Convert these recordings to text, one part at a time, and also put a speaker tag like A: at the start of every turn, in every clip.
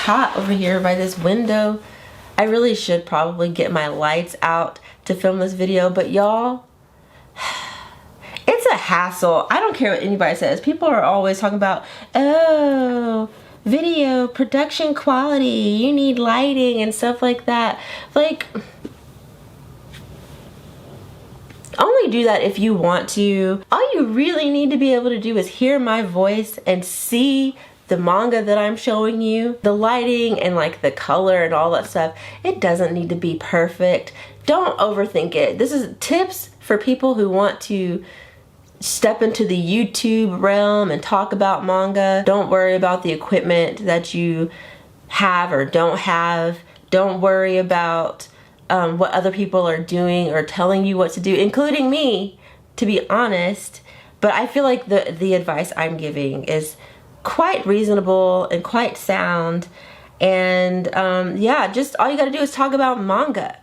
A: hot over here by this window. I really should probably get my lights out to film this video, but y'all, it's a hassle. I don't care what anybody says. People are always talking about, oh, video production quality, you need lighting and stuff like that. Like, only do that if you want to. All you really need to be able to do is hear my voice and see the manga that I'm showing you. The lighting and like the color and all that stuff, it doesn't need to be perfect. Don't overthink it. This is tips for people who want to step into the YouTube realm and talk about manga. Don't worry about the equipment that you have or don't have. Don't worry about what other people are doing or telling you what to do, including me, to be honest. But I feel like the advice I'm giving is quite reasonable and quite sound. And yeah, just all you gotta do is talk about manga.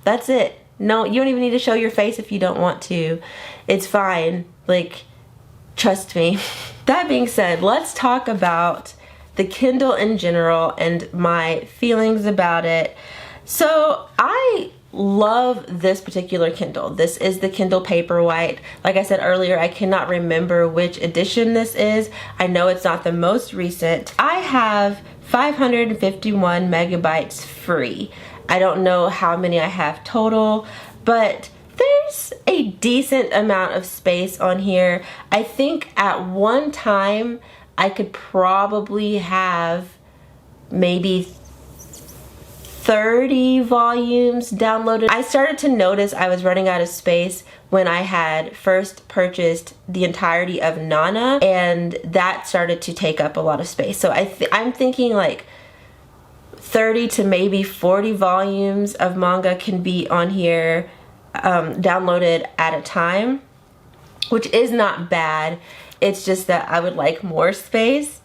A: That's it. No, you don't even need to show your face if you don't want to. It's fine. Like, trust me. That being said, let's talk about the Kindle in general and my feelings about it. So I love this particular Kindle. This is the Kindle Paperwhite. Like I said earlier, I cannot remember which edition this is. I know it's not the most recent. I have 551 megabytes free. I don't know how many I have total, but there's a decent amount of space on here. I think at one time I could probably have maybe 30 volumes downloaded. I started to notice I was running out of space when I had first purchased the entirety of Nana, and that started to take up a lot of space. So I'm thinking like 30 to maybe 40 volumes of manga can be on here downloaded at a time, which is not bad. It's just that I would like more space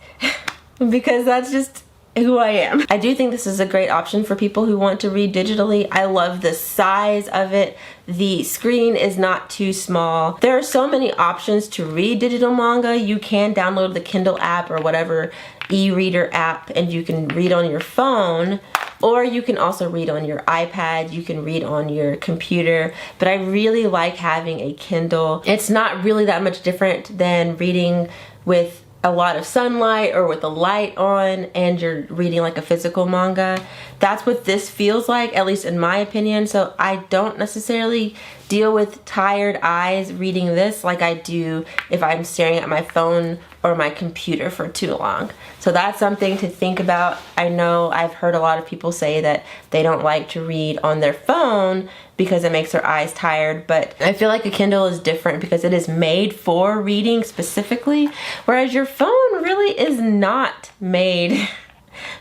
A: because that's just who I am. I do think this is a great option for people who want to read digitally. I love the size of it. The screen is not too small. There are so many options to read digital manga. You can download the Kindle app or whatever e-reader app and you can read on your phone, or you can also read on your iPad, you can read on your computer, but I really like having a Kindle. It's not really that much different than reading with a lot of sunlight or with a light on and you're reading like a physical manga. That's what this feels like, at least in my opinion. So I don't necessarily deal with tired eyes reading this like I do if I'm staring at my phone or my computer for too long. So that's something to think about. I know I've heard a lot of people say that they don't like to read on their phone because it makes their eyes tired, but I feel like a Kindle is different because it is made for reading specifically, whereas your phone really is not made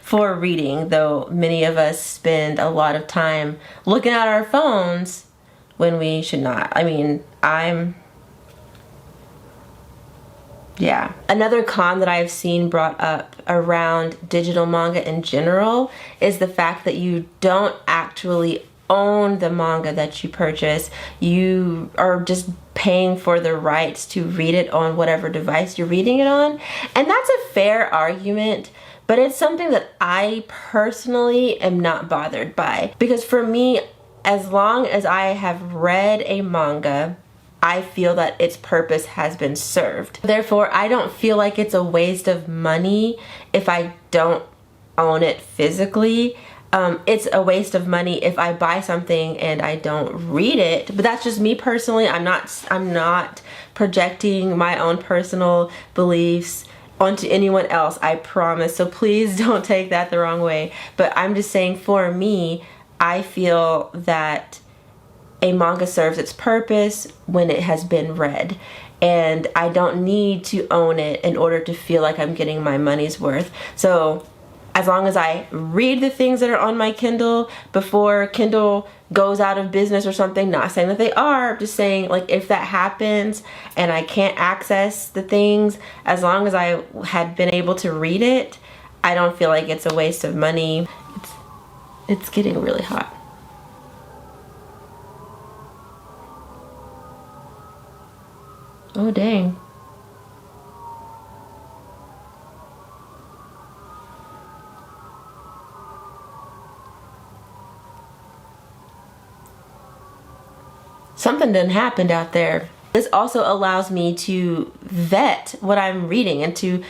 A: for reading, though many of us spend a lot of time looking at our phones when we should not. I mean, yeah. Another con that I've seen brought up around digital manga in general is the fact that you don't actually own the manga that you purchase. You are just paying for the rights to read it on whatever device you're reading it on. And that's a fair argument, but it's something that I personally am not bothered by. Because for me, as long as I have read a manga, I feel that its purpose has been served. Therefore, I don't feel like it's a waste of money if I don't own it physically. It's a waste of money if I buy something and I don't read it, but that's just me personally. I'm not projecting my own personal beliefs onto anyone else, I promise. So please don't take that the wrong way. But I'm just saying, for me, I feel that a manga serves its purpose when it has been read. And I don't need to own it in order to feel like I'm getting my money's worth. So as long as I read the things that are on my Kindle before Kindle goes out of business or something, not saying that they are, just saying, like, if that happens and I can't access the things, as long as I had been able to read it, I don't feel like it's a waste of money. It's getting really hot. Oh, dang. something done happened out there. This also allows me to vet what I'm reading and to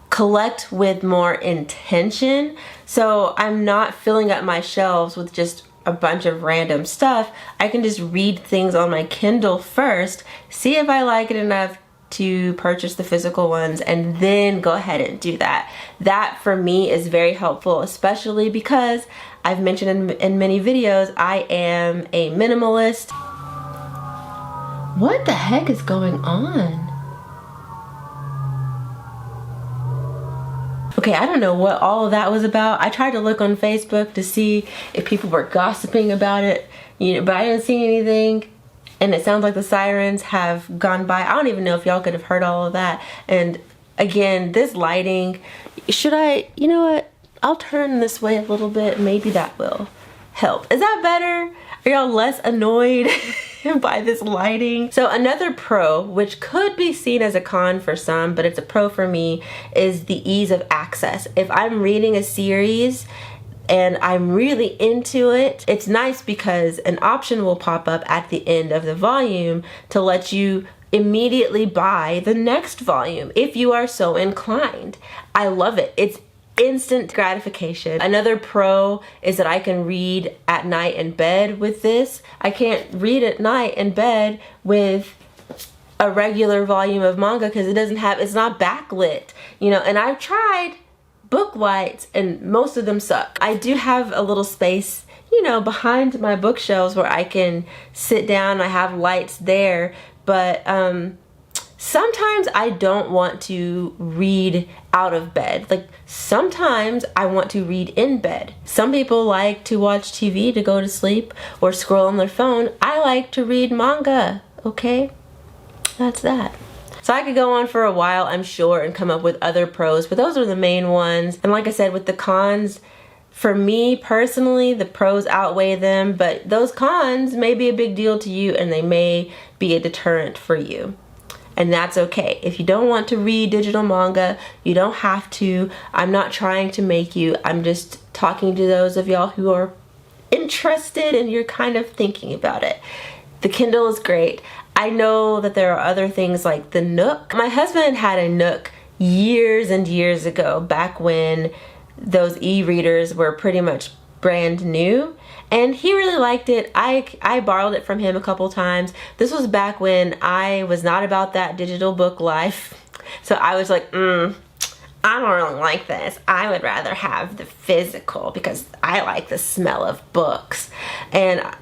A: collect with more intention. So I'm not filling up my shelves with just a bunch of random stuff. I can just read things on my Kindle first, see if I like it enough to purchase the physical ones, and then go ahead and do that. That for me is very helpful, especially because I've mentioned in many videos, I am a minimalist. What the heck is going on? Okay, I don't know what all of that was about. I tried to look on Facebook to see if people were gossiping about it, but I didn't see anything. And it sounds like the sirens have gone by. I don't even know if y'all could have heard all of that. And again, this lighting, you know what? I'll turn this way a little bit. Maybe that will help. Is that better? Are y'all less annoyed by this lighting? So another pro, which could be seen as a con for some, but it's a pro for me, is the ease of access. If I'm reading a series and I'm really into it, it's nice because an option will pop up at the end of the volume to let you immediately buy the next volume if you are so inclined. I love it. It's instant gratification. Another pro is that I can read at night in bed with this. I can't read at night in bed with a regular volume of manga because it's not backlit, and I've tried book lights and most of them suck. I do have a little space, behind my bookshelves where I can sit down. I have lights there, but sometimes I don't want to read out of bed. Like sometimes I want to read in bed. Some people like to watch TV to go to sleep or scroll on their phone. I like to read manga, okay? That's that. So I could go on for a while, I'm sure, and come up with other pros, but those are the main ones. And like I said, with the cons, for me personally, the pros outweigh them, but those cons may be a big deal to you and they may be a deterrent for you. And that's okay. If you don't want to read digital manga, you don't have to. I'm not trying to make you. I'm just talking to those of y'all who are interested and you're kind of thinking about it. The Kindle is great. I know that there are other things like the Nook. My husband had a Nook years and years ago, back when those e-readers were pretty much brand new. And he really liked it. I borrowed it from him a couple times. This was back when I was not about that digital book life. So I was like, I don't really like this. I would rather have the physical because I like the smell of books. And I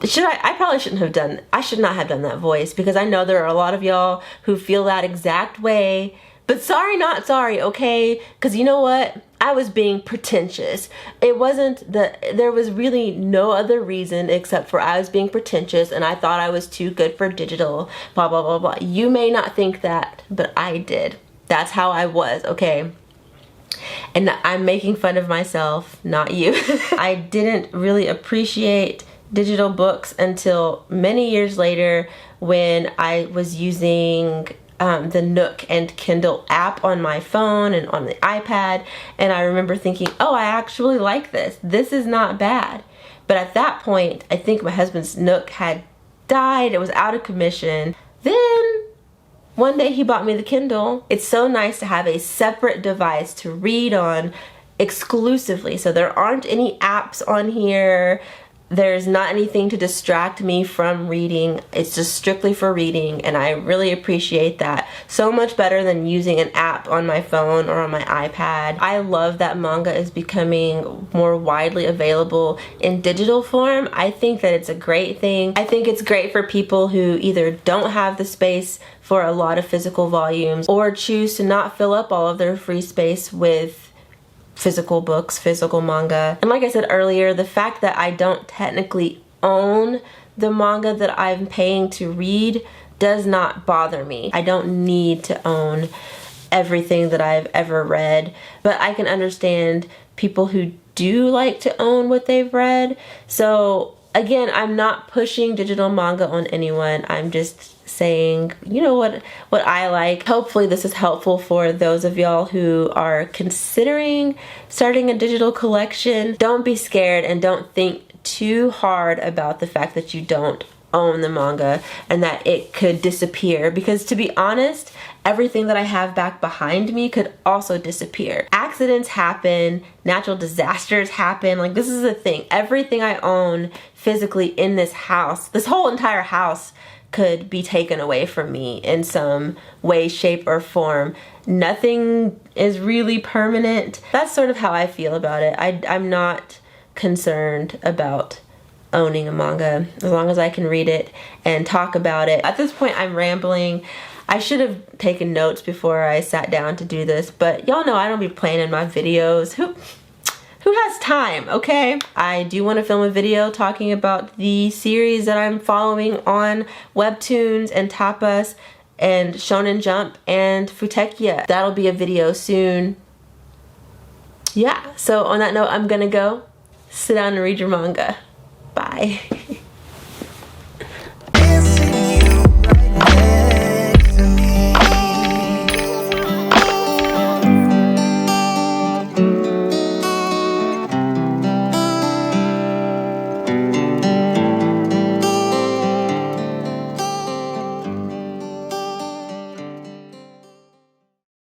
A: should not have done that voice because I know there are a lot of y'all who feel that exact way. But sorry, not sorry, okay? Because you know what? I was being pretentious. There was really no other reason except for I was being pretentious and I thought I was too good for digital, blah, blah, blah, blah. You may not think that, but I did. That's how I was, okay? And I'm making fun of myself, not you. I didn't really appreciate digital books until many years later when I was using the Nook and Kindle app on my phone and on the iPad, and I remember thinking, oh, I actually like this. This is not bad. But at that point, I think my husband's Nook had died. It was out of commission. Then one day he bought me the Kindle. It's so nice to have a separate device to read on exclusively. So there aren't any apps on here. There's not anything to distract me from reading. It's just strictly for reading, and I really appreciate that. So much better than using an app on my phone or on my iPad. I love that manga is becoming more widely available in digital form. I think that it's a great thing. I think it's great for people who either don't have the space for a lot of physical volumes or choose to not fill up all of their free space with physical books, physical manga. And like I said earlier, the fact that I don't technically own the manga that I'm paying to read does not bother me. I don't need to own everything that I've ever read, but I can understand people who do like to own what they've read. So again, I'm not pushing digital manga on anyone. I'm just saying, what I like. Hopefully this is helpful for those of y'all who are considering starting a digital collection. Don't be scared and don't think too hard about the fact that you don't own the manga and that it could disappear, because to be honest, everything that I have back behind me could also disappear. Accidents happen, natural disasters happen, like this is the thing. Everything I own physically in this house, this whole entire house, could be taken away from me in some way, shape, or form. Nothing is really permanent. That's sort of how I feel about it. I'm not concerned about owning a manga as long as I can read it and talk about it. At this point, I'm rambling. I should have taken notes before I sat down to do this, but y'all know I don't be planning my videos. Who has time, okay? I do want to film a video talking about the series that I'm following on Webtoons and Tapas and Shonen Jump and Futekia. That'll be a video soon. Yeah, so on that note, I'm gonna go sit down and read your manga. Bye.